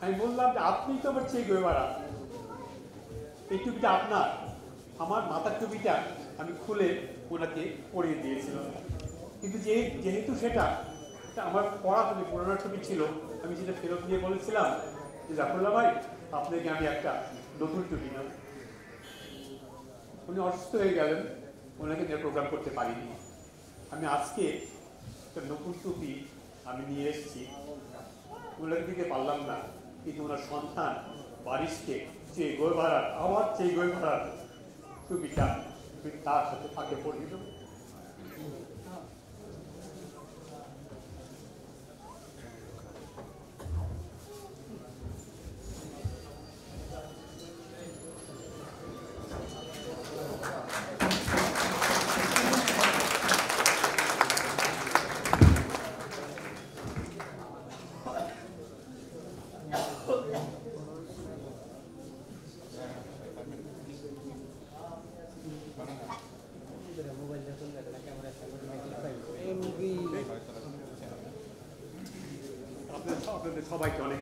আমি বললাম যে আপনি তো আমার চেয়ে গোয়েবারা, এই টুপিটা আপনার। আমার মাথার টুপিটা আমি খুলে ওনাকে পরিয়ে দিয়েছিলাম, কিন্তু যেহেতু সেটা আমার পড়া টুপি, পুরোনো টুপি ছিল, আমি সেটা ফেরত দিয়ে বলেছিলাম যে জাফরুল্লাহ ভাই, আপনাকে আমি একটা নতুন টুপি নেব। উনি অসুস্থ হয়ে গেলেন, ওনাকে নিয়ে প্রোগ্রাম করতে পারিনি। আমি আজকে একটা নতুন টুপি আমি নিয়ে এসেছি, ওনাকে দিতে পারলাম না, কিন্তু ওনার সন্তান বারিশকে চেয়ে গোয়েবারার, আমার চেয়ে গোয়েবারার টুপিটা তার সাথে ফাঁকে পড়িয়ে দেবো। আপনাদের সবাইকে অনেক